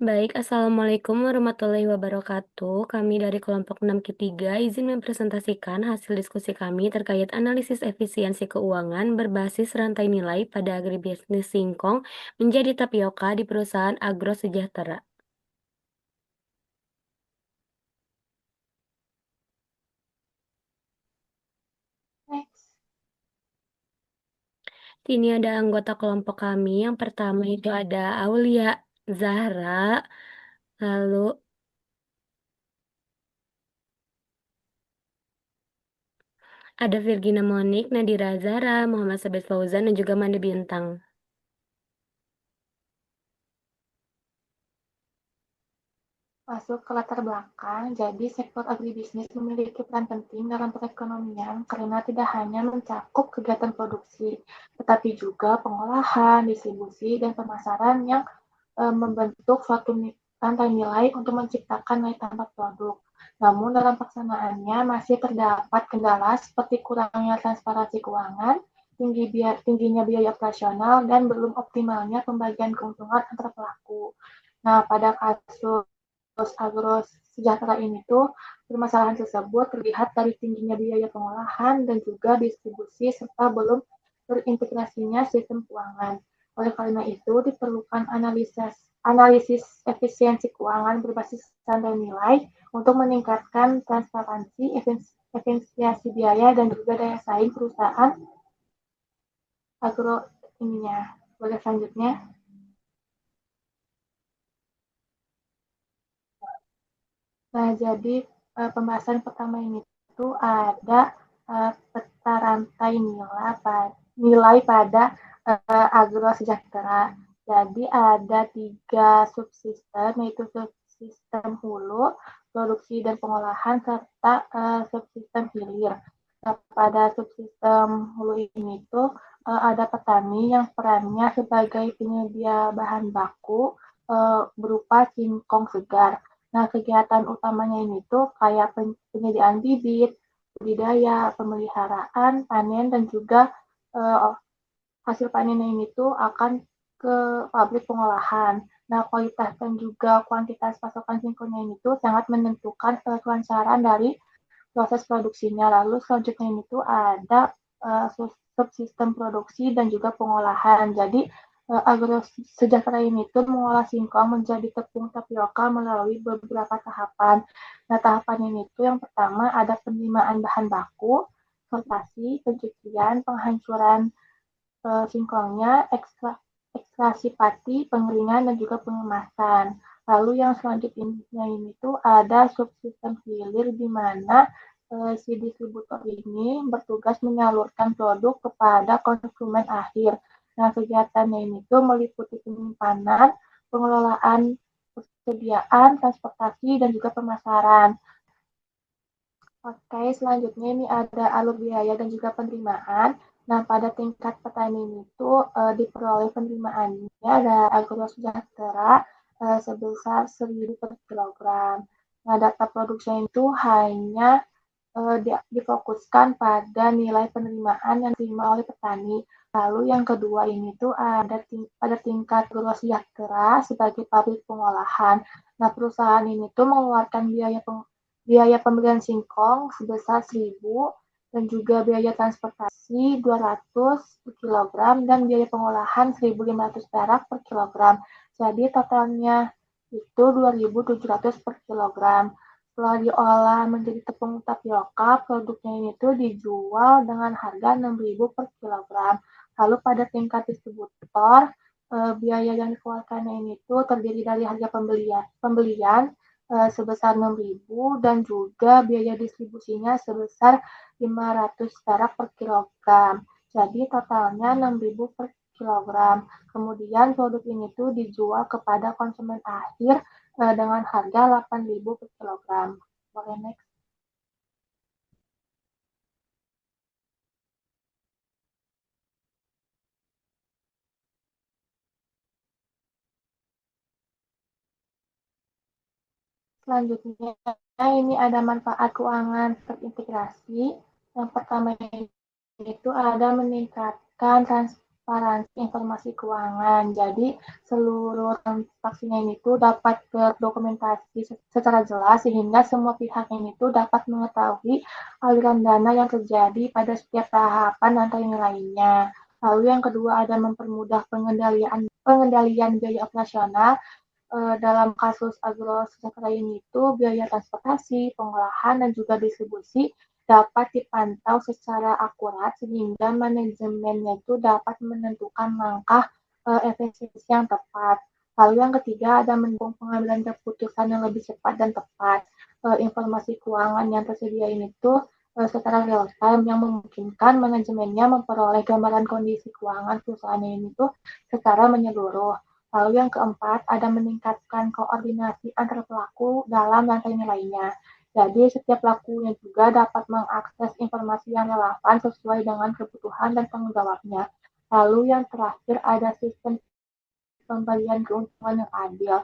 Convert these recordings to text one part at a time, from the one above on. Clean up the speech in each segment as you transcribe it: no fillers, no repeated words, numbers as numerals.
Baik, Assalamualaikum warahmatullahi wabarakatuh. Kami dari kelompok 6Q3 izin mempresentasikan hasil diskusi kami terkait analisis efisiensi keuangan berbasis rantai nilai pada agribisnis singkong menjadi tapioka di perusahaan Agro Sejahtera. Next. Ini ada anggota kelompok kami. Yang pertama itu ada Aulia Zahra, lalu ada Virgina Monik, Nadira Zara, Muhammad Sabit Fauzan, dan juga Mande Bintang. Masuk ke latar belakang, jadi sektor agribisnis memiliki peran penting dalam perekonomian karena tidak hanya mencakup kegiatan produksi, tetapi juga pengolahan, distribusi, dan pemasaran yang membentuk suatu rantai nilai untuk menciptakan nilai tambah produk. Namun dalam pelaksanaannya masih terdapat kendala seperti kurangnya transparansi keuangan, tingginya biaya operasional, dan belum optimalnya pembagian keuntungan antar pelaku. Nah, pada kasus agro sejahtera ini tuh permasalahan tersebut terlihat dari tingginya biaya pengolahan dan juga distribusi serta belum terintegrasinya sistem keuangan. Oleh karena itu diperlukan analisis efisiensi keuangan berbasis standar nilai untuk meningkatkan transparansi, efisiensi biaya dan juga daya saing perusahaan agro ininya. Boleh selanjutnya? Nah, jadi pembahasan pertama ini itu ada peta rantai nilai pada agro sejahtera. Jadi ada 3 subsistem, yaitu subsistem hulu, produksi dan pengolahan, serta subsistem hilir. Nah, pada subsistem hulu ini tuh ada petani yang perannya sebagai penyedia bahan baku berupa singkong segar. Nah, kegiatan utamanya ini tuh kayak penyediaan bibit, budidaya, pemeliharaan, panen, dan juga uh, hasil panennya ini tuh akan ke pabrik pengolahan. Nah, kualitas dan juga kuantitas pasokan singkongnya ini tuh sangat menentukan kelancaran dari proses produksinya. Lalu selanjutnya ini tuh ada subsistem produksi dan juga pengolahan. Jadi agro sejahtera ini tuh mengolah singkong menjadi tepung tapioka melalui beberapa tahapan. Nah, tahapan ini tuh yang pertama ada penerimaan bahan baku, sortasi, pencucian, penghancuran singkongnya, ekstraksi pati, pengeringan, dan juga pengemasan. Lalu yang selanjutnya ini tuh ada subsistem hilir di mana si distributor ini bertugas menyalurkan produk kepada konsumen akhir. Nah, kegiatannya ini tuh meliputi penyimpanan, pengelolaan persediaan, transportasi, dan juga pemasaran. Oke, selanjutnya ini ada alur biaya dan juga penerimaan. Nah, pada tingkat petani itu diperoleh penerimaannya ada agro sejahtera sebesar 1.000 per kilogram. Nah, data produksinya itu hanya difokuskan pada nilai penerimaan yang diterima oleh petani. Lalu yang kedua ini tuh ada pada tingkat agro sejahtera sebagai pabrik pengolahan. Nah, perusahaan ini tuh mengeluarkan biaya pembelian singkong sebesar 1.000 dan juga biaya transportasi 200 per kilogram dan biaya pengolahan 1.500 perak per kilogram. Jadi totalnya itu 2.700 per kilogram. Setelah diolah menjadi tepung tapioka, produknya ini tuh dijual dengan harga 6.000 per kilogram. Lalu pada tingkat distributor, biaya yang dikeluarkannya ini tuh terdiri dari harga pembelian sebesar 6.000 dan juga biaya distribusinya sebesar 500 perak per kilogram. Jadi totalnya 6.000 per kilogram. Kemudian produk ini tuh dijual kepada konsumen akhir dengan harga 8.000 per kilogram. Boleh next. Selanjutnya, ini ada manfaat keuangan terintegrasi. Yang pertama itu ada meningkatkan transparansi informasi keuangan. Jadi seluruh transaksinya ini tuh dapat terdokumentasi secara jelas sehingga semua pihak ini tuh dapat mengetahui aliran dana yang terjadi pada setiap tahapan rantai nilainya. Lalu yang kedua ada mempermudah pengendalian biaya operasional. Dalam kasus agrosejahtera ini itu biaya transportasi, pengolahan, dan juga distribusi dapat dipantau secara akurat sehingga manajemennya itu dapat menentukan langkah efisiensi yang tepat. Lalu yang ketiga ada mendukung pengambilan keputusan yang lebih cepat dan tepat. Informasi keuangan yang tersedia ini tuh secara real time yang memungkinkan manajemennya memperoleh gambaran kondisi keuangan perusahaan ini tuh secara menyeluruh. Lalu yang keempat, ada meningkatkan koordinasi antar pelaku dalam rantai nilainya. Jadi setiap pelakunya juga dapat mengakses informasi yang relevan sesuai dengan kebutuhan dan tanggung jawabnya. Lalu yang terakhir ada sistem pembagian keuntungan yang adil.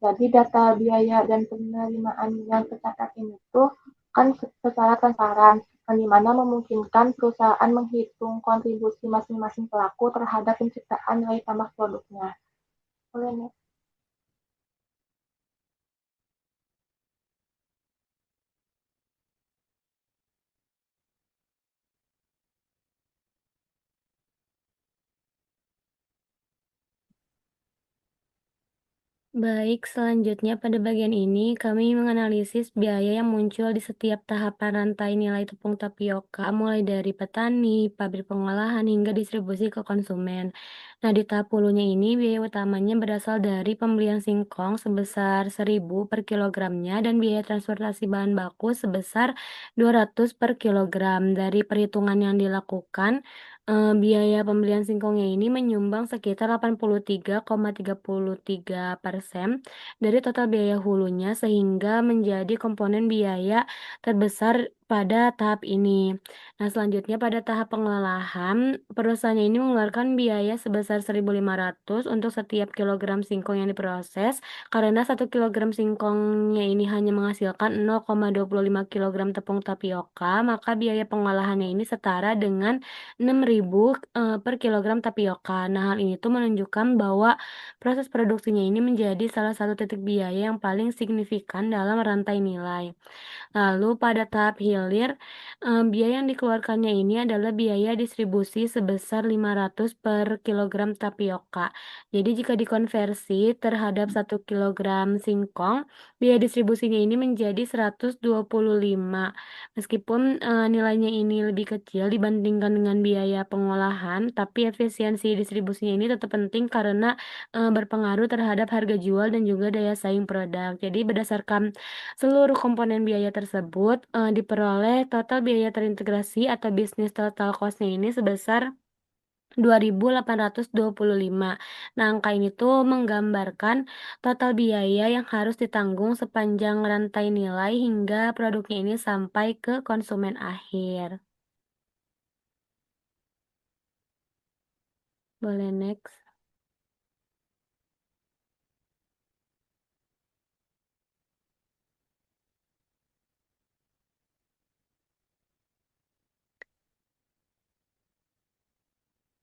Jadi data biaya dan penerimaan yang tercatat ini tuh kan secara transparan, di mana memungkinkan perusahaan menghitung kontribusi masing-masing pelaku terhadap penciptaan nilai tambah produknya. Boleh nih. Baik, selanjutnya pada bagian ini kami menganalisis biaya yang muncul di setiap tahapan rantai nilai tepung tapioka, mulai dari petani, pabrik pengolahan, hingga distribusi ke konsumen. Nah, di tahap hulunya ini biaya utamanya berasal dari pembelian singkong sebesar 1.000 per kilogramnya dan biaya transportasi bahan baku sebesar 200 per kilogram. Dari perhitungan yang dilakukan, biaya pembelian singkongnya ini menyumbang sekitar 83,33% dari total biaya hulunya sehingga menjadi komponen biaya terbesar pada tahap ini. Nah, selanjutnya pada tahap pengolahan, perusahaannya ini mengeluarkan biaya sebesar 1.500 untuk setiap kilogram singkong yang diproses karena 1 kilogram singkongnya ini hanya menghasilkan 0,25 kilogram tepung tapioka, maka biaya pengolahannya ini setara dengan 6.000 per kilogram tapioka. Nah, hal ini tuh menunjukkan bahwa proses produksinya ini menjadi salah satu titik biaya yang paling signifikan dalam rantai nilai. Lalu pada tahap hilir, biaya yang dikeluarkannya ini adalah biaya distribusi sebesar 500 per kilogram tapioka. Jadi jika dikonversi terhadap 1 kilogram singkong, biaya distribusinya ini menjadi 125. Meskipun, nilainya ini lebih kecil dibandingkan dengan biaya pengolahan, tapi efisiensi distribusinya ini tetap penting karena, berpengaruh terhadap harga jual dan juga daya saing produk. Jadi berdasarkan seluruh komponen biaya tersebut, diperoleh total biaya terintegrasi atau bisnis total cost-nya ini sebesar 2.825. Nah, angka ini tuh menggambarkan total biaya yang harus ditanggung sepanjang rantai nilai hingga produknya ini sampai ke konsumen akhir. Boleh next.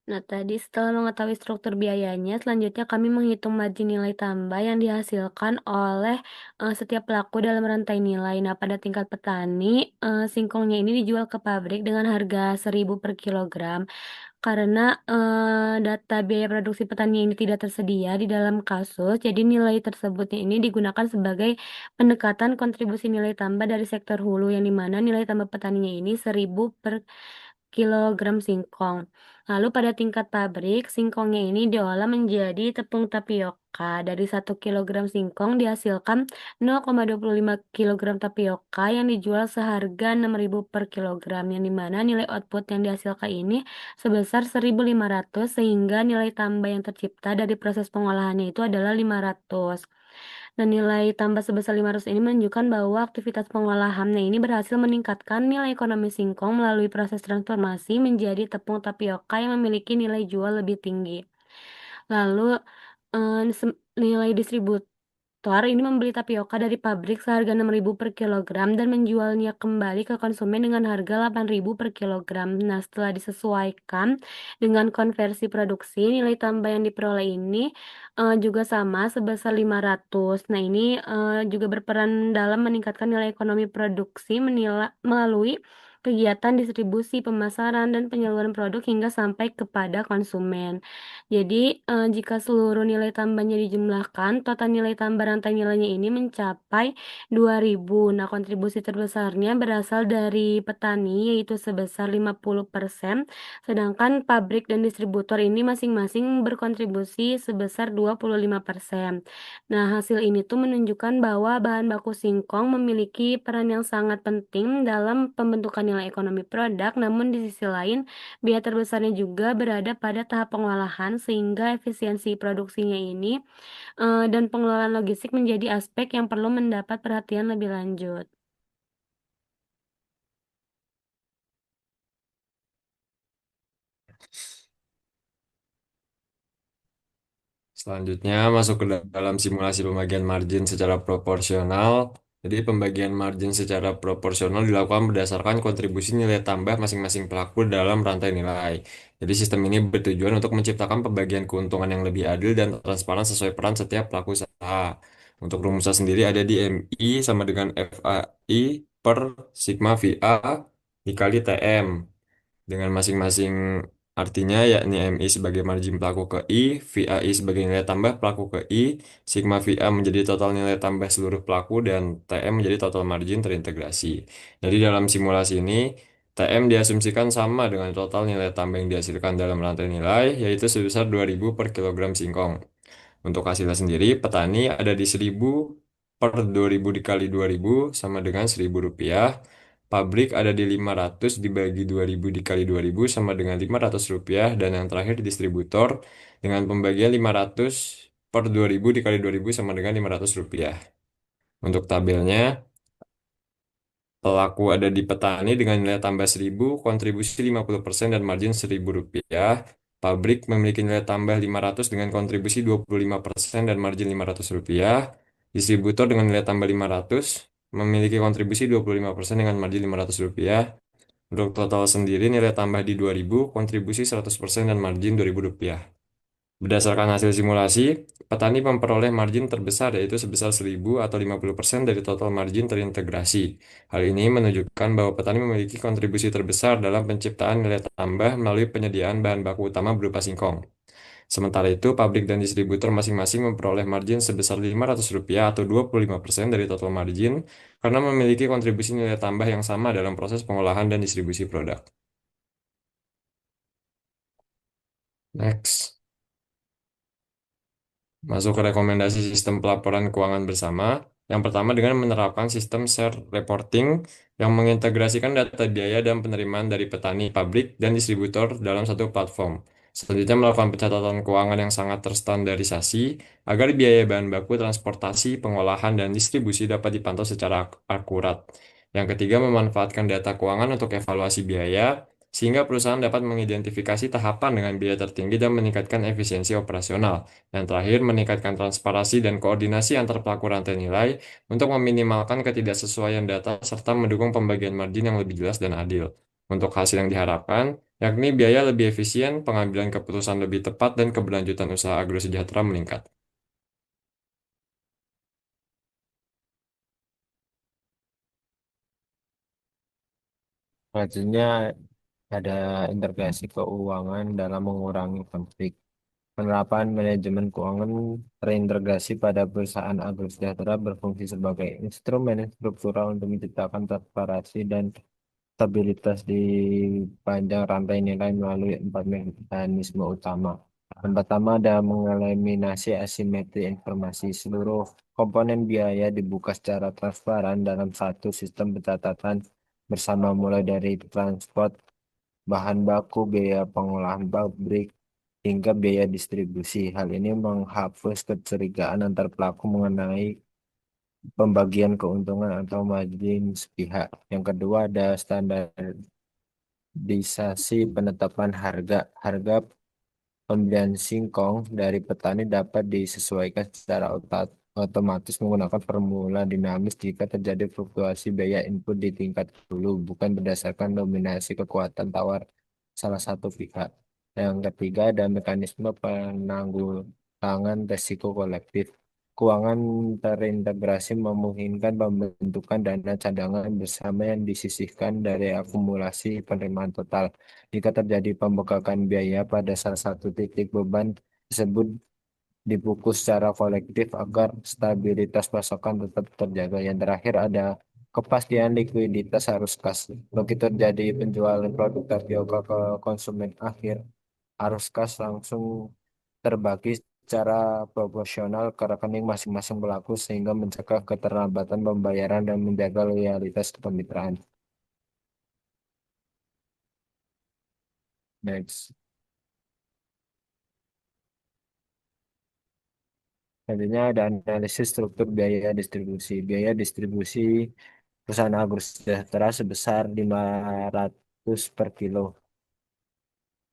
Nah, tadi setelah mengetahui struktur biayanya, selanjutnya kami menghitung margin nilai tambah yang dihasilkan oleh setiap pelaku dalam rantai nilai. Nah, pada tingkat petani, singkongnya ini dijual ke pabrik dengan harga 1.000 per kilogram. Karena data biaya produksi petani ini tidak tersedia di dalam kasus, jadi nilai tersebutnya ini digunakan sebagai pendekatan kontribusi nilai tambah dari sektor hulu, yang dimana nilai tambah petaninya ini 1.000 per kilogram singkong. Lalu pada tingkat pabrik, singkongnya ini diolah menjadi tepung tapioka. Dari 1 kilogram singkong dihasilkan 0,25 kilogram tapioka yang dijual seharga 6.000 per kilogram, yang dimana nilai output yang dihasilkan ini sebesar 1.500 sehingga nilai tambah yang tercipta dari proses pengolahannya itu adalah 500. Dan nilai tambah sebesar 500 ini menunjukkan bahwa aktivitas pengolahannya ini berhasil meningkatkan nilai ekonomi singkong melalui proses transformasi menjadi tepung tapioka yang memiliki nilai jual lebih tinggi. Lalu, nilai distribusi ini membeli tapioka dari pabrik seharga 6.000 per kilogram dan menjualnya kembali ke konsumen dengan harga 8.000 per kilogram. Nah, setelah disesuaikan dengan konversi produksi, nilai tambah yang diperoleh ini juga sama sebesar 500. Nah, ini juga berperan dalam meningkatkan nilai ekonomi produksi melalui kegiatan distribusi, pemasaran, dan penyaluran produk hingga sampai kepada konsumen. Jadi, jika seluruh nilai tambahnya dijumlahkan, total nilai tambah rantai nilainya ini mencapai 2.000. Nah, kontribusi terbesarnya berasal dari petani, yaitu sebesar 50%, sedangkan pabrik dan distributor ini masing-masing berkontribusi sebesar 25%. Nah, hasil ini tuh menunjukkan bahwa bahan baku singkong memiliki peran yang sangat penting dalam pembentukan nilai ekonomi produk, namun di sisi lain, biaya terbesarnya juga berada pada tahap pengolahan sehingga efisiensi produksinya ini, dan pengelolaan logistik menjadi aspek yang perlu mendapat perhatian lebih lanjut. Selanjutnya masuk ke dalam simulasi pembagian margin secara proporsional. Jadi pembagian margin secara proporsional dilakukan berdasarkan kontribusi nilai tambah masing-masing pelaku dalam rantai nilai. Jadi sistem ini bertujuan untuk menciptakan pembagian keuntungan yang lebih adil dan transparan sesuai peran setiap pelaku usaha. Untuk rumusnya sendiri ada di MI sama dengan FAI per sigma VA dikali TM dengan masing-masing artinya yakni MI sebagai margin pelaku ke I, VAI sebagai nilai tambah pelaku ke I, sigma VA menjadi total nilai tambah seluruh pelaku, dan TM menjadi total margin terintegrasi. Jadi dalam simulasi ini, TM diasumsikan sama dengan total nilai tambah yang dihasilkan dalam rantai nilai, yaitu sebesar 2.000 per kilogram singkong. Untuk hasilnya sendiri, petani ada di 1.000 per 2.000 dikali 2.000 sama dengan Rp1.000. Pabrik ada di 500 dibagi 2.000 dikali 2.000 sama dengan Rp500. Dan yang terakhir distributor dengan pembagian 500 per 2.000 dikali 2.000 sama dengan Rp500. Untuk tabelnya, pelaku ada di petani dengan nilai tambah 1.000, kontribusi 50% dan margin Rp1.000. Pabrik memiliki nilai tambah 500 dengan kontribusi 25% dan margin Rp500. Distributor dengan nilai tambah 500 memiliki kontribusi 25% dengan margin Rp500. Untuk total sendiri nilai tambah di 2.000, kontribusi 100% dan margin Rp2.000. Berdasarkan hasil simulasi, petani memperoleh margin terbesar yaitu sebesar 1.000 atau 50% dari total margin terintegrasi. Hal ini menunjukkan bahwa petani memiliki kontribusi terbesar dalam penciptaan nilai tambah melalui penyediaan bahan baku utama berupa singkong. Sementara itu, pabrik dan distributor masing-masing memperoleh margin sebesar Rp500 atau 25% dari total margin karena memiliki kontribusi nilai tambah yang sama dalam proses pengolahan dan distribusi produk. Next. Masuk ke rekomendasi sistem pelaporan keuangan bersama. Yang pertama dengan menerapkan sistem share reporting yang mengintegrasikan data biaya dan penerimaan dari petani, pabrik, dan distributor dalam satu platform. Selanjutnya melakukan pencatatan keuangan yang sangat terstandarisasi agar biaya bahan baku, transportasi, pengolahan, dan distribusi dapat dipantau secara akurat. Yang ketiga memanfaatkan data keuangan untuk evaluasi biaya sehingga perusahaan dapat mengidentifikasi tahapan dengan biaya tertinggi dan meningkatkan efisiensi operasional. Yang terakhir, meningkatkan transparansi dan koordinasi antar pelaku rantai nilai untuk meminimalkan ketidaksesuaian data serta mendukung pembagian margin yang lebih jelas dan adil. Untuk hasil yang diharapkan, yakni biaya lebih efisien, pengambilan keputusan lebih tepat, dan keberlanjutan usaha agrosejahtera meningkat. Selanjutnya ada integrasi keuangan dalam mengurangi konflik. Penerapan manajemen keuangan terintegrasi pada perusahaan agrosejahtera berfungsi sebagai instrumen struktural untuk menciptakan transparansi dan stabilitas di panjang rantai nilai melalui 4 mekanisme utama. Yang pertama ada mengeliminasi asimetri informasi. Seluruh komponen biaya dibuka secara transparan dalam satu sistem pencatatan bersama mulai dari transport, bahan baku, biaya pengolahan pabrik, hingga biaya distribusi. Hal ini menghapus kecurigaan antar pelaku mengenai pembagian keuntungan atau margin sepihak. Yang kedua ada standarisasi penetapan harga. Harga pembelian singkong dari petani dapat disesuaikan secara otomatis menggunakan formula dinamis jika terjadi fluktuasi biaya input di tingkat hulu, bukan berdasarkan dominasi kekuatan tawar salah satu pihak. Yang ketiga, ada mekanisme penanggulangan risiko kolektif. Keuangan terintegrasi memungkinkan pembentukan dana cadangan bersama yang disisihkan dari akumulasi penerimaan total. Jika terjadi pembengkakan biaya pada salah satu titik, beban tersebut dipukul secara kolektif agar stabilitas pasokan tetap terjaga. Yang terakhir ada kepastian likuiditas arus kas. Begitu terjadi penjualan produk tapioka ke konsumen akhir, arus kas langsung terbagi secara proporsional ke rekening masing-masing pelaku sehingga mencegah keterlambatan pembayaran dan menjaga loyalitas kemitraan. Next. Selanjutnya ada analisis struktur biaya distribusi. Biaya distribusi perusahaan agrosejahtera sebesar 500 per kilo.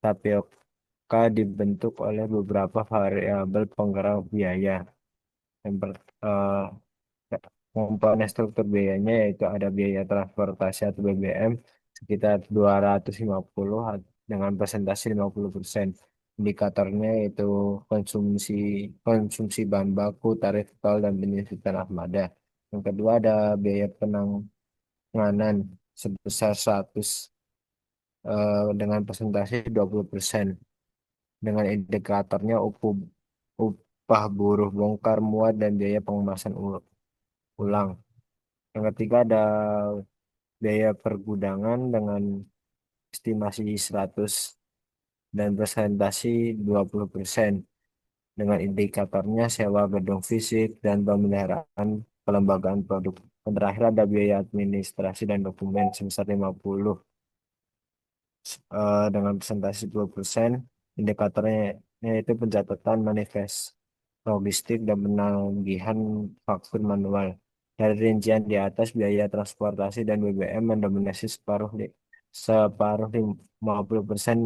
Tapioka dibentuk oleh beberapa variabel penggerak biaya. Yang komponen struktur biayanya yaitu ada biaya transportasi atau BBM sekitar 250 dengan persentase 50%. Indikatornya yaitu konsumsi konsumsi bahan baku, tarif tol, dan penyusutan armada. Yang kedua ada biaya penanganan sebesar 100 dengan persentase 20%. Dengan indikatornya upah buruh bongkar muat dan biaya pengemasan ulang. Yang ketiga ada biaya pergudangan dengan estimasi 100 dan presentasi 20% dengan indikatornya sewa gedung fisik dan pemeliharaan pelembagaan produk. Yang terakhir ada biaya administrasi dan dokumen sebesar 50 dengan presentasi 10%. Indikatornya yaitu pencatatan manifest logistik dan penagihan faktur manual. Dari rincian di atas, biaya transportasi dan BBM mendominasi separuh 50%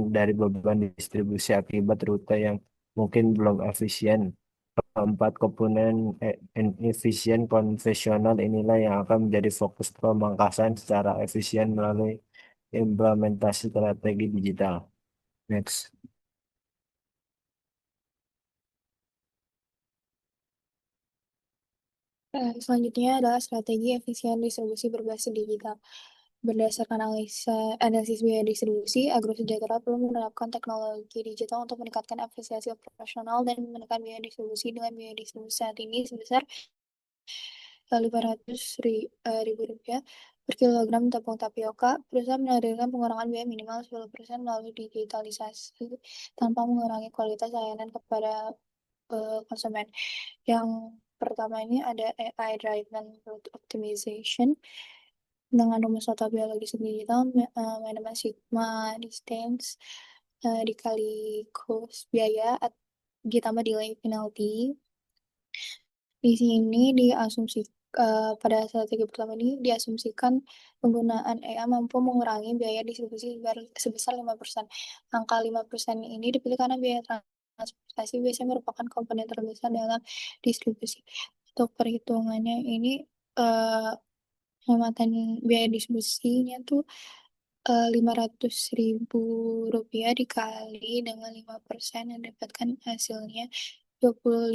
dari beban distribusi akibat rute yang mungkin belum efisien. Keempat komponen inefisien konvensional inilah yang akan menjadi fokus pemangkasan secara efisien melalui implementasi strategi digital. Next. Selanjutnya adalah strategi efisien distribusi berbasis digital. Berdasarkan analisis biaya distribusi, Agrosejahtera perlu menerapkan teknologi digital untuk meningkatkan efisiensi operasional dan menekan biaya distribusi dengan biaya distribusi saat ini sebesar 500 ribu rupiah per kilogram tepung tapioka. Perusahaan menargetkan pengurangan biaya minimal 10% melalui digitalisasi tanpa mengurangi kualitas layanan kepada konsumen. Yang pertama ini ada AI driven route optimization dengan rumus tata biologi digital, manajemen sigma distance dikali cost biaya ditambah delay penalty. Di sini pada strategi pertama ini diasumsikan penggunaan AI mampu mengurangi biaya distribusi sebesar 5%. Angka 5% ini dipilih karena biaya transportasi biasanya merupakan komponen terbesar dalam distribusi. Untuk perhitungannya ini pengamatan biaya distribusinya tuh 500 ribu rupiah dikali dengan 5% yang dapatkan hasilnya 25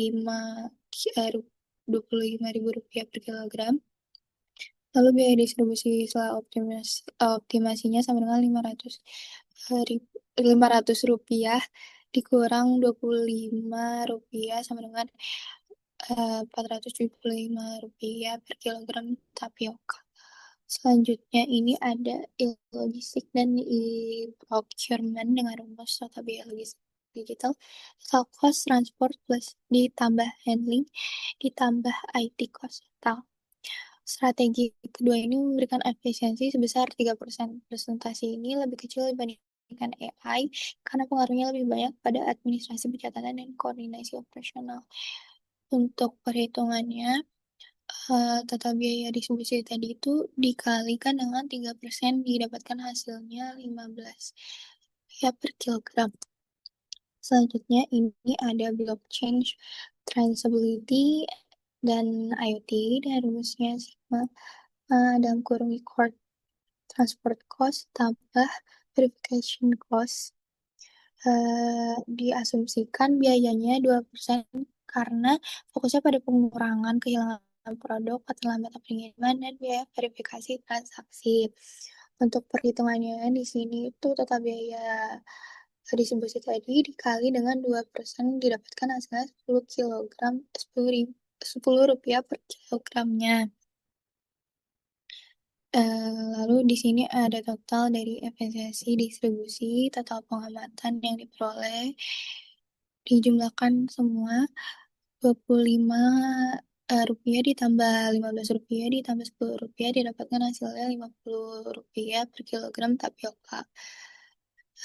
ribu rupiah per kilogram. Lalu biaya distribusi setelah optimasinya sama dengan 500 rupiah dikurang 25 rupiah sama dengan 475 rupiah per kilogram tapioka. Selanjutnya ini ada logistik dan procurement dengan rumus tata biaya logistik digital. Total cost transport plus ditambah handling ditambah IT cost total. Strategi kedua ini memberikan efisiensi sebesar 3%. Presentasi ini lebih kecil dibandingkan AI karena pengaruhnya lebih banyak pada administrasi pencatatan dan koordinasi operasional. Untuk perhitungannya, tata biaya distribusi tadi itu dikalikan dengan 3% didapatkan hasilnya 15 ya per kilogram. Selanjutnya ini ada blockchain traceability dan IoT, dan rumusnya sigma dalam kurung record transport cost tambah verification cost. Diasumsikan biayanya 2% karena fokusnya pada pengurangan kehilangan produk, keterlambatan pengiriman, dan biaya verifikasi transaksi. Untuk perhitungannya di sini itu total biaya distribusi tadi dikali dengan 2% didapatkan hasilnya 10 kilogram, 10 rupiah per kilogramnya. Lalu di sini ada total dari efisiensi distribusi, total pengamatan yang diperoleh, dijumlahkan semua 25 rupiah ditambah 15 rupiah ditambah 10 rupiah didapatkan hasilnya 50 rupiah per kilogram tapioka.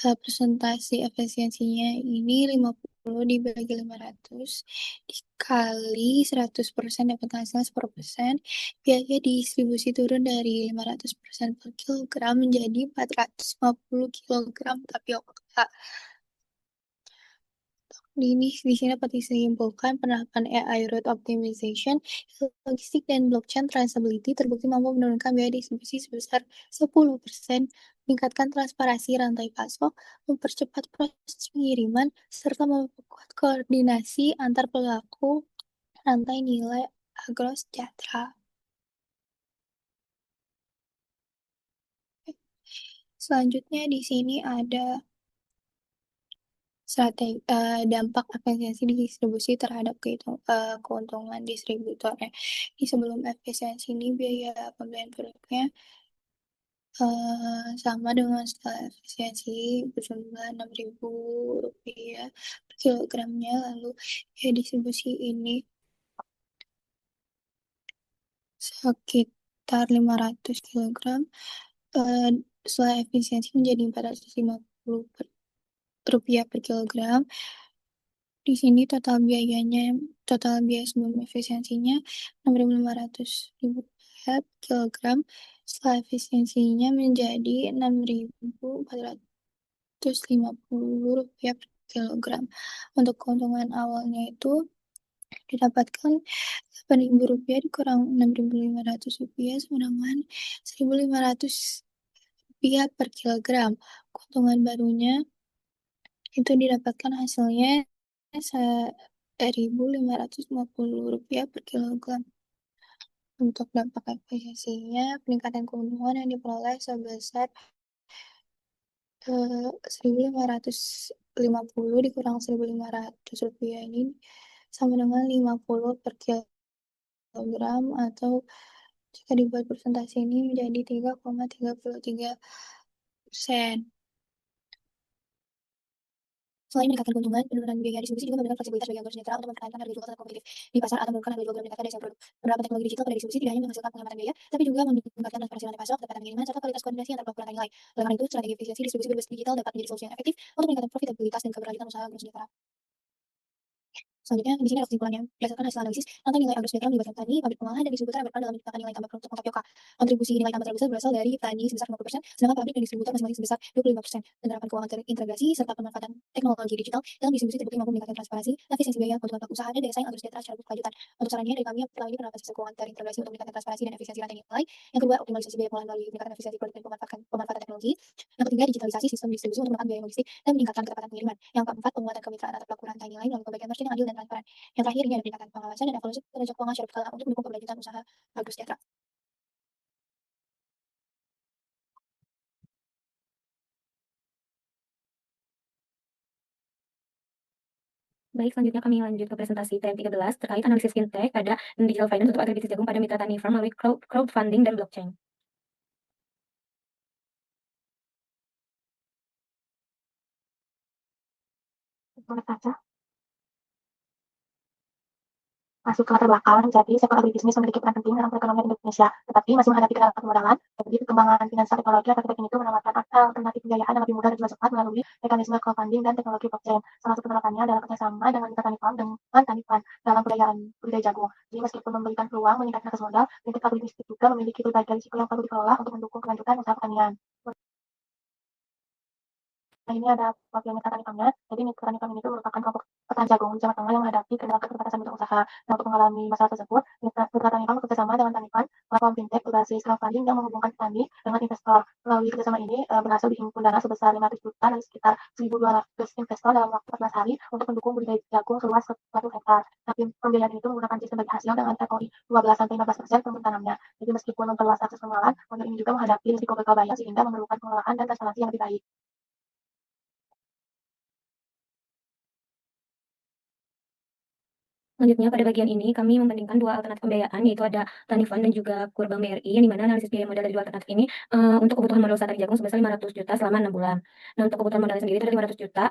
Presentasi efisiensinya ini 50 dibagi 500 dikali 100% dapat hasilnya 10%. Biaya distribusi turun dari 500% per kilogram menjadi 450 kilogram tapioka. Di sini dapat disimpulkan penerapan AI route optimization, logistik, dan blockchain traceability terbukti mampu menurunkan biaya distribusi sebesar 10%, meningkatkan transparansi rantai pasok, mempercepat proses pengiriman, serta memperkuat koordinasi antar pelaku rantai nilai agrosejahtera. Selanjutnya di sini ada dampak efisiensi distribusi terhadap keuntungan distributor. Di sebelum efisiensi ini biaya pembelian produknya sama dengan setelah efisiensi berjumlah 6.000 rupiah per kilogramnya. Lalu biaya distribusi ini sekitar 500 kilogram. Setelah efisiensi menjadi 450 rupiah per kilogram. Di sini total biaya sebelum efisiensinya 6.500 rupiah per kilogram. Setelah efisiensinya menjadi 6.450 rupiah per kilogram. Untuk keuntungan awalnya itu didapatkan 8.000 rupiah dikurang 6.500 rupiah sama dengan 1.500 rupiah per kilogram. Keuntungan barunya itu didapatkan hasilnya 1.550 rupiah per kilogram. Untuk dampak efisiensinya, peningkatan keuntungan yang diperoleh sebesar 1.550 dikurang 1.500 rupiah ini sama dengan 50 per kilogram, atau jika dibuat persentase ini menjadi 3,33%. Selain meningkatkan keuntungan, penurunan biaya distribusi juga memberikan fleksibilitas bagi agrosejahtera untuk mempertahankan harga jual tetap kompetitif di pasar atau menurunkan harga jual guna meningkatkan daya saing produk. Penerapan teknologi digital pada distribusi tidak hanya menghasilkan penghematan biaya, tapi juga meningkatkan transparansi rantai pasok, ketepatan pengiriman, serta kualitas koordinasi antar pelaku rantai nilai. Oleh karena itu, strategi efisiensi distribusi berbasis digital dapat menjadi solusi yang efektif untuk meningkatkan profitabilitas dan keberlanjutan usaha agrosejahtera. Selanjutnya, di sini ada kesimpulannya. Berdasarkan hasil analisis, rantai nilai agrosejahtera melibatkan petani, pabrik pengolahan, dan distributor yang berperan dalam menciptakan nilai tambah produk tepung tapioka. Kontribusi nilai tambah terbesar berasal dari petani sebesar 50%, sedangkan pabrik dan distributor masing-masing sebesar 25%. Penerapan keuangan terintegrasi serta pemanfaatan teknologi digital dalam distribusi terbukti mampu meningkatkan transparansi, efisiensi biaya, keuntungan pelaku usaha, dan daya saing agrosejahtera secara berkelanjutan. Untuk sarannya dari kami, yang pertama ini penerapan sistem keuangan terintegrasi untuk meningkatkan transparansi dan efisiensi rantai nilai. Yang kedua, optimalisasi biaya pengolahan melalui peningkatan efisiensi produk dan pemanfaatan teknologi. Yang ketiga, digitalisasi sistem distribusi untuk menekan biaya logistik dan meningkatkan ketepatan pengiriman. Yang keempat, penguatan kemitraan antar pelaku rantai nilai melalui pembagian margin yang adil dan transparan. Yang terakhir, ini ada peningkatan pengawasan dan evaluasi kinerja keuangan secara berkala untuk mendukung keberlanjutan usaha agrosejahtera. Baik, selanjutnya kami lanjut ke presentasi TM13 terkait analisis fintech pada digital finance untuk agribisnis jagung pada mitra tani farm melalui crowdfunding dan blockchain. Boleh saja. Masuk ke latar belakang, jadi sektor agribisnis memiliki peran penting dalam perekonomian Indonesia, tetapi masih menghadapi kendala permodalan. Jadi perkembangan finansial teknologi atau fintech ini menawarkan alternatif pembiayaan yang lebih mudah dan juga cepat melalui mekanisme crowdfunding dan teknologi blockchain. Salah satu penerapannya adalah kerjasama dengan mitra tani farm dengan tani farm dalam budidaya jagung. Jadi meskipun memberikan peluang meningkatkan akses modal, fintech agribisnis juga memiliki berbagai risiko yang perlu dikelola untuk mendukung kelanjutan usaha pertanian. Nah, ini ada wakil mitra Tanikamnya. Jadi mitra Tanikam ini merupakan kelompok petani jagung di Jawa Tengah yang menghadapi kendala keterbatasan mitra usaha. Nah, untuk mengalami masalah tersebut, mitra Tanikam bekerjasama dengan Tanipan, platform fintech berbasis crowdfunding yang menghubungkan petani dengan investor. Melalui kerjasama ini berhasil dihimpun dana sebesar 500 juta dari sekitar 1.200 investor dalam waktu 14 hari untuk mendukung budidaya jagung seluas 1 hektar. Tapi pembiayaan itu menggunakan sistem bagi hasil dengan ROI 12-15% per tanamnya. Jadi meskipun memperluas akses pengenalan, model ini juga menghadapi risiko gagal bayar sehingga memerlukan pengelolaan dan transparansi yang lebih baik. Selanjutnya, pada bagian ini kami membandingkan dua alternatif pembiayaan, yaitu ada Tanifund dan juga KUR Bank BRI, yang dimana analisis biaya modal dari dua alternatif ini untuk kebutuhan modal standar jagung sebesar 500 juta selama 6 bulan. Nah, untuk kebutuhan modalnya sendiri itu ada 500 juta.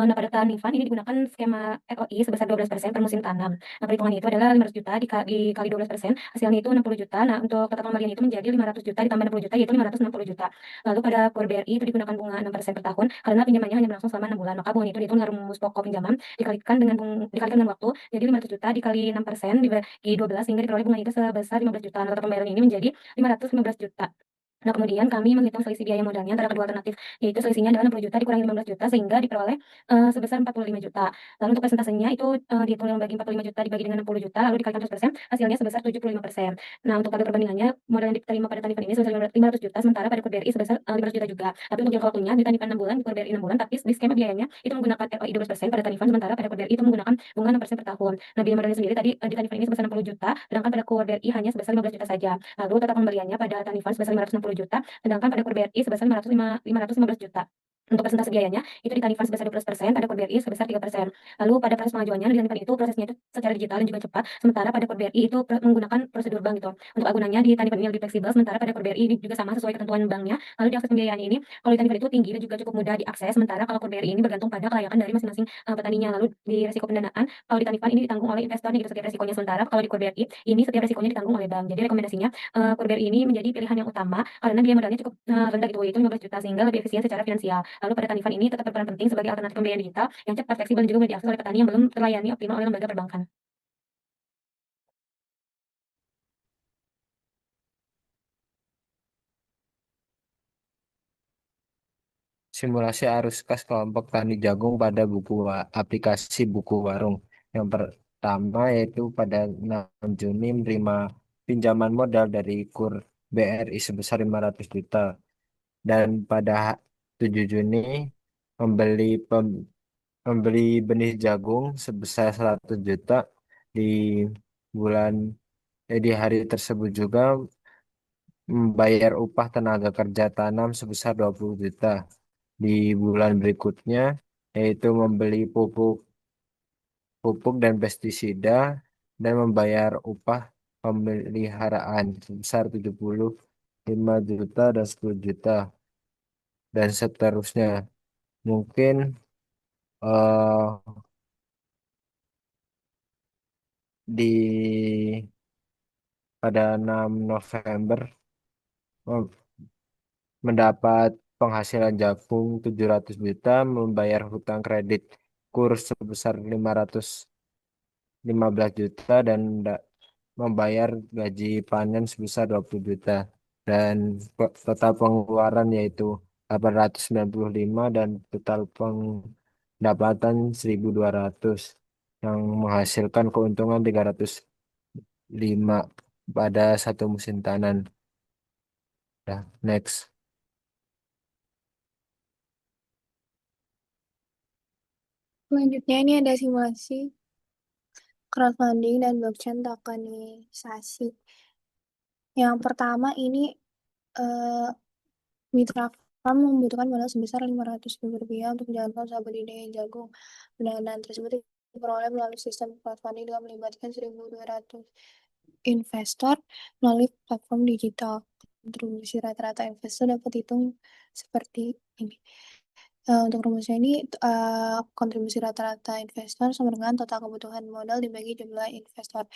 Nah, pada Tanifund ini digunakan skema ROI sebesar 12% per musim tanam. Nah, perhitungannya itu adalah 500 juta dikali 12%, hasilnya itu 60 juta. Nah, untuk total pembelian itu menjadi 500 juta ditambah 60 juta, yaitu 560 juta. Lalu pada KUR BRI itu digunakan bunga 6% per tahun, karena pinjamannya hanya berlangsung selama 6 bulan. Maka bunga itu dihitung dengan rumus pokok pinjaman dikalikan dengan waktu, jadi 500 juta dikali 6% dibagi 12 sehingga diperoleh bunga itu sebesar 15 juta. Nah, total pembayaran ini menjadi 515 juta. Nah, kemudian kami menghitung selisih biaya modalnya antara kedua alternatif, yaitu selisihnya adalah 60 juta dikurangi 15 juta sehingga diperoleh sebesar 45 juta. Lalu untuk persentasenya itu dihitung bagi 45 juta dibagi dengan 60 juta lalu dikalikan 100%, hasilnya sebesar 75%. Nah, untuk tabel perbandingannya, modal yang diterima pada Tanifan ini sebesar 500 juta, sementara pada KUR BRI sebesar 500 juta juga. Tapi untuk jangka waktunya di Tanifan 6 bulan, di KUR BRI 6 bulan, tapi di skema biayanya itu menggunakan ROI 12% pada Tanifan, sementara pada KUR BRI itu menggunakan bunga 6% per tahun. Nah, biaya modalnya sendiri tadi di Tanifan ini sebesar 60 juta, sedangkan pada KUR BRI hanya sebesar 15 juta saja. Lalu total pembeliannya pada Tanifan sebesar 560 juta, sedangkan pada KUR BRI sebesar 515 juta. Untuk persentase biayanya itu di Tanifan sebesar 12%, pada KUR BRI sebesar 3%. Lalu pada proses pengajuannya di Tanifan itu prosesnya itu secara digital dan juga cepat, sementara pada KUR BRI itu menggunakan prosedur bank gitu. Untuk agunannya di Tanifan ini lebih fleksibel, sementara pada KUR BRI ini juga sama sesuai ketentuan banknya. Lalu di akses pembiayaan ini, kalau di Tanifan itu tinggi dan juga cukup mudah diakses, sementara kalau KUR BRI ini bergantung pada kelayakan dari masing-masing petaninya. Lalu di risiko pendanaan, kalau di Tanifan ini ditanggung oleh investornya gitu setiap risikonya, sementara kalau di KUR BRI ini setiap risikonya ditanggung oleh bank. Jadi rekomendasinya KUR BRI ini menjadi pilihan yang utama karena biaya modalnya cukup rendah gitu, yaitu 15 juta sehingga lebih efisien secara finansial. Lalu pada Tanifan ini tetap berperan penting sebagai alternatif pembiayaan digital yang cepat, fleksibel, dan juga mudah diakses oleh petani yang belum terlayani optimal oleh lembaga perbankan. Simulasi arus kas kelompok tani jagung pada aplikasi buku warung. Yang pertama yaitu pada 6 Juni menerima pinjaman modal dari KUR BRI sebesar 500 juta. Dan pada 7 Juni membeli membeli benih jagung sebesar 100 juta. Di bulan di hari tersebut juga membayar upah tenaga kerja tanam sebesar 20 juta. Di bulan berikutnya yaitu membeli pupuk pupuk dan pestisida dan membayar upah pemeliharaan sebesar 75 juta dan 10 juta dan seterusnya. Mungkin eh, di pada 6 November eh, mendapat penghasilan jagung 700 juta, membayar hutang kredit kurs sebesar 515 juta dan membayar gaji panen sebesar 20 juta dan total pengeluaran yaitu 895 dan total pendapatan 1.200 yang menghasilkan keuntungan 305 pada satu musim tanam. Nah, next. Selanjutnya ini ada simulasi crowdfunding dan blockchain tokenisasi. Yang pertama ini mitra farm membutuhkan modal sebesar 500 ribu rupiah untuk menjalankan usaha budidaya jagung. Pendanaan tersebut diperoleh melalui sistem crowdfunding dengan melibatkan 1.200 investor melalui platform digital. Kontribusi rata-rata investor dapat dihitung seperti ini. Untuk rumusnya ini kontribusi rata-rata investor sama dengan total kebutuhan modal dibagi jumlah investor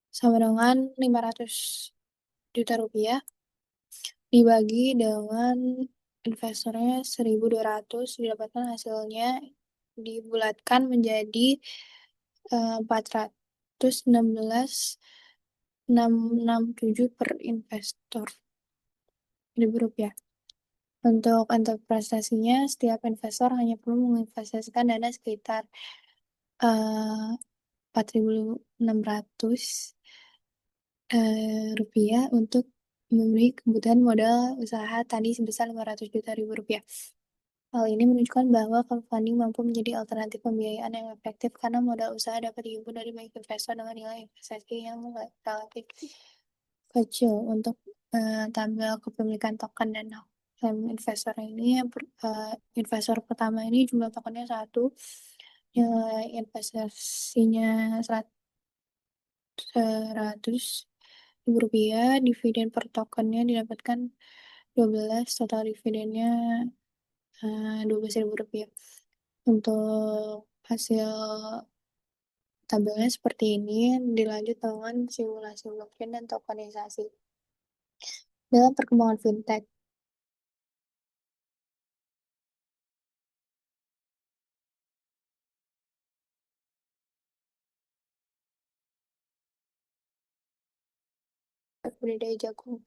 sama dengan 500 juta rupiah dibagi dengan investornya 1.200, didapatkan hasilnya dibulatkan menjadi 416,667 per investor ribu rupiah. Untuk interpretasinya, setiap investor hanya perlu menginvestasikan dana sekitar 4.600 rupiah untuk memenuhi kebutuhan modal usaha tadi sebesar 500 juta ribu rupiah. Hal ini menunjukkan bahwa crowdfunding mampu menjadi alternatif pembiayaan yang efektif karena modal usaha dapat dihimpun dari banyak investor dengan nilai investasi yang relatif kecil. Untuk tabel kepemilikan token dan investor ini, investor pertama ini jumlah tokennya 1, nilai investasinya 100 ribu rupiah, dividen per tokennya didapatkan 12, total dividennya 12.000 rupiah. Untuk hasil tabelnya seperti ini, dilanjut dengan simulasi blockchain dan tokenisasi. Dalam perkembangan fintech, budidaya jagung.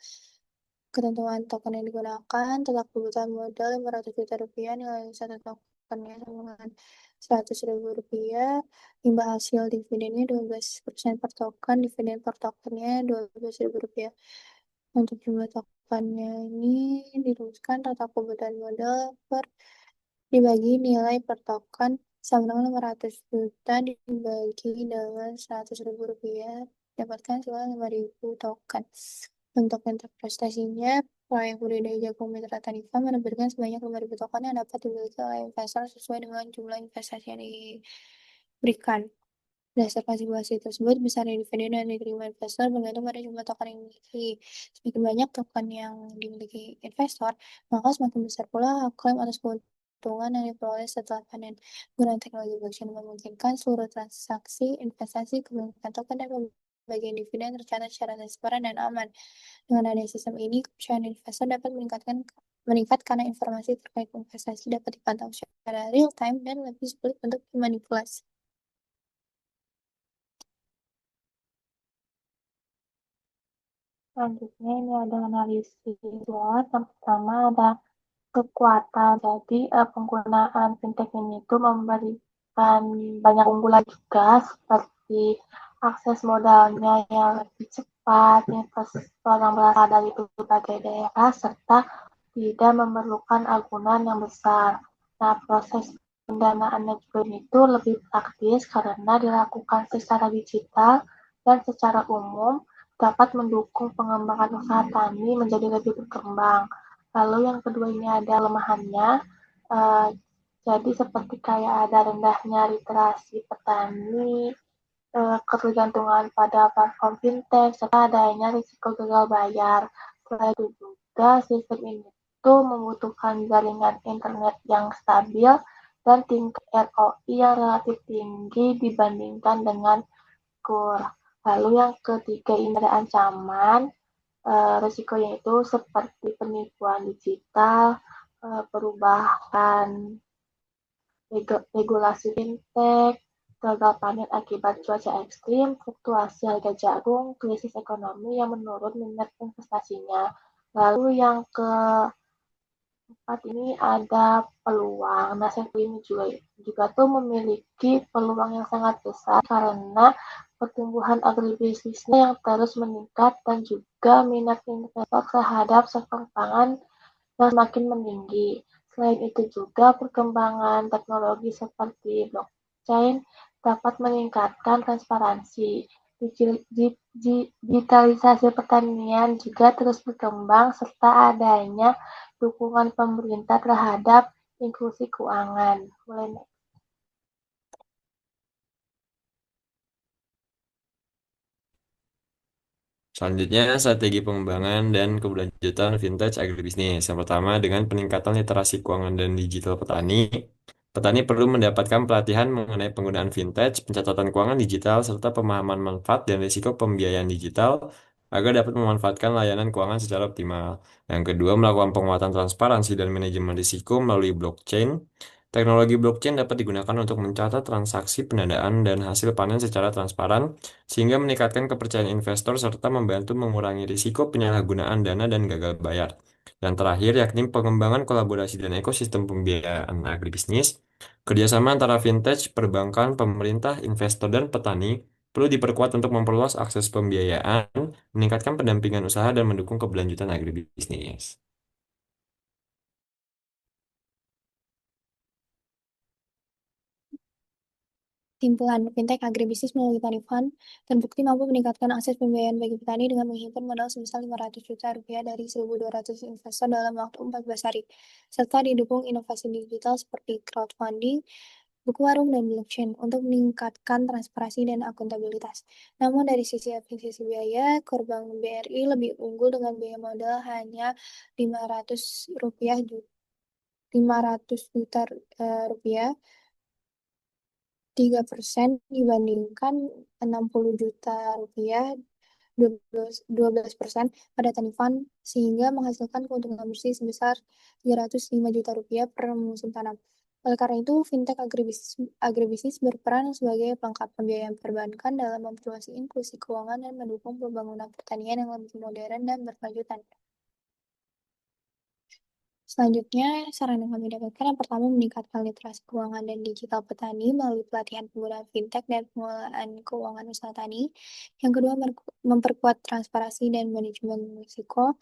Ketentuan token yang digunakan, total kebutuhan modal 500 juta rupiah, nilai satu tokennya sama dengan 100.000 rupiah, imbal hasil dividennya 12% per token, dividen per tokennya 12.000 rupiah. Untuk jumlah tokennya ini dirumuskan total kebutuhan modal dibagi nilai per token sama dengan 500 juta dibagi dengan 100.000 rupiah, dapatkan sekitar 5.000 token. Untuk interpretasinya, proyek budidaya jagung Mitra Tanifa menerbitkan sebanyak 5.000 token yang dapat dimiliki oleh investor sesuai dengan jumlah investasi yang diberikan. Berdasarkan simulasi tersebut, besar dividen yang diterima investor bergantung pada jumlah token yang dimiliki. Semakin banyak token yang dimiliki investor, maka semakin besar pula hak klaim atas keuntungan yang diperoleh setelah panen. Penggunaan teknologi blockchain memungkinkan seluruh transaksi, investasi, kepemilikan token, dan pembagian dividen tercatat secara transparan dan aman. Dengan adanya sistem ini, kepercayaan investor dapat meningkat karena informasi terkait investasi dapat dipantau secara real time dan lebih sulit untuk dimanipulasi. Selanjutnya ini ada analisis SWOT. Yang pertama ada kekuatan. Jadi penggunaan fintech ini tuh memberikan banyak keunggulan juga seperti akses modalnya yang lebih cepat, investor yang berasal dari berbagai daerah, serta tidak memerlukan agunan yang besar. Nah, proses pendanaannya juga itu lebih praktis karena dilakukan secara digital dan secara umum dapat mendukung pengembangan usaha tani menjadi lebih berkembang. Lalu yang kedua ini ada kelemahannya, jadi seperti kayak ada rendahnya literasi petani, ketergantungan pada platform fintech, serta adanya risiko gagal bayar. Selain itu juga sistem ini itu membutuhkan jaringan internet yang stabil dan tingkat ROI yang relatif tinggi dibandingkan dengan kur. Lalu yang ketiga ini ada ancaman, risikonya itu seperti penipuan digital, perubahan regulasi fintech, gagal panen akibat cuaca ekstrim, fluktuasi harga jagung, krisis ekonomi yang menurun minat investasinya. Lalu yang keempat ini ada peluang. Nah, sektor ini juga tuh memiliki peluang yang sangat besar karena pertumbuhan agribisnisnya yang terus meningkat dan juga minat investor terhadap sektor pangan yang semakin meninggi. Selain itu juga perkembangan teknologi seperti blockchain dapat meningkatkan transparansi. Digitalisasi pertanian juga terus berkembang serta adanya dukungan pemerintah terhadap inklusi keuangan. Mulai Selanjutnya, strategi pengembangan dan keberlanjutan vintage agribisnis. Yang pertama, dengan peningkatan literasi keuangan dan digital petani. Petani perlu mendapatkan pelatihan mengenai penggunaan vintage, pencatatan keuangan digital, serta pemahaman manfaat dan risiko pembiayaan digital agar dapat memanfaatkan layanan keuangan secara optimal. Yang kedua, melakukan penguatan transparansi dan manajemen risiko melalui blockchain. Teknologi blockchain dapat digunakan untuk mencatat transaksi pendanaan dan hasil panen secara transparan, sehingga meningkatkan kepercayaan investor serta membantu mengurangi risiko penyalahgunaan dana dan gagal bayar. Yang terakhir yakni pengembangan kolaborasi dan ekosistem pembiayaan agribisnis. Kerjasama antara fintech, perbankan, pemerintah, investor, dan petani perlu diperkuat untuk memperluas akses pembiayaan, meningkatkan pendampingan usaha, dan mendukung keberlanjutan agribisnis. Simpulan, fintech agribisnis melalui Tani Fund terbukti mampu meningkatkan akses pembiayaan bagi petani dengan menghimpun modal sebesar 500 juta rupiah dari 1.200 investor dalam waktu 14 hari, serta didukung inovasi digital seperti crowdfunding, buku warung, dan blockchain untuk meningkatkan transparansi dan akuntabilitas. Namun dari sisi efisiensi biaya, Bank BRI lebih unggul dengan biaya modal hanya 500 rupiah 500 juta rupiah 3% dibandingkan 60 juta rupiah 12% pada Tanifan sehingga menghasilkan keuntungan bersih sebesar 305 juta rupiah per musim tanam. Oleh karena itu, fintech agribisnis berperan sebagai pelengkap pembiayaan perbankan dalam memperluas inklusi keuangan dan mendukung pembangunan pertanian yang lebih modern dan berkelanjutan. Selanjutnya, saran yang kami dapatkan yang pertama meningkatkan literasi keuangan dan digital petani melalui pelatihan penggunaan fintech dan pengelolaan keuangan usaha tani. Yang kedua, memperkuat transparansi dan manajemen risiko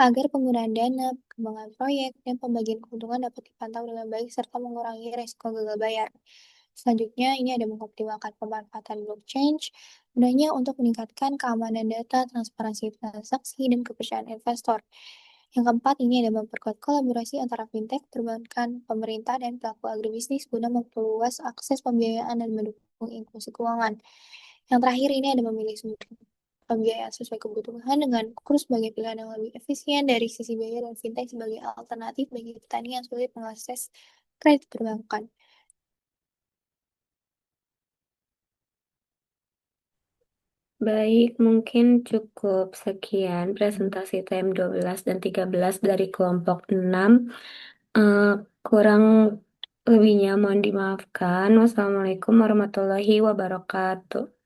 agar penggunaan dana, pengembangan proyek, dan pembagian keuntungan dapat dipantau dengan baik serta mengurangi risiko gagal bayar. Selanjutnya, ini ada mengoptimalkan pemanfaatan blockchain, gunanya untuk meningkatkan keamanan data, transparansi transaksi, dan kepercayaan investor. Yang keempat, ini ada memperkuat kolaborasi antara fintech, perbankan, pemerintah, dan pelaku agribisnis guna memperluas akses pembiayaan dan mendukung inklusi keuangan. Yang terakhir, ini ada memilih sumber pembiayaan sesuai kebutuhan dengan kurs sebagai pilihan yang lebih efisien dari sisi biaya dan fintech sebagai alternatif bagi petani yang sulit mengakses kredit perbankan. Baik, mungkin cukup sekian presentasi TM 12 dan 13 dari kelompok 6. Eh, kurang lebihnya mohon dimaafkan. Wassalamualaikum warahmatullahi wabarakatuh.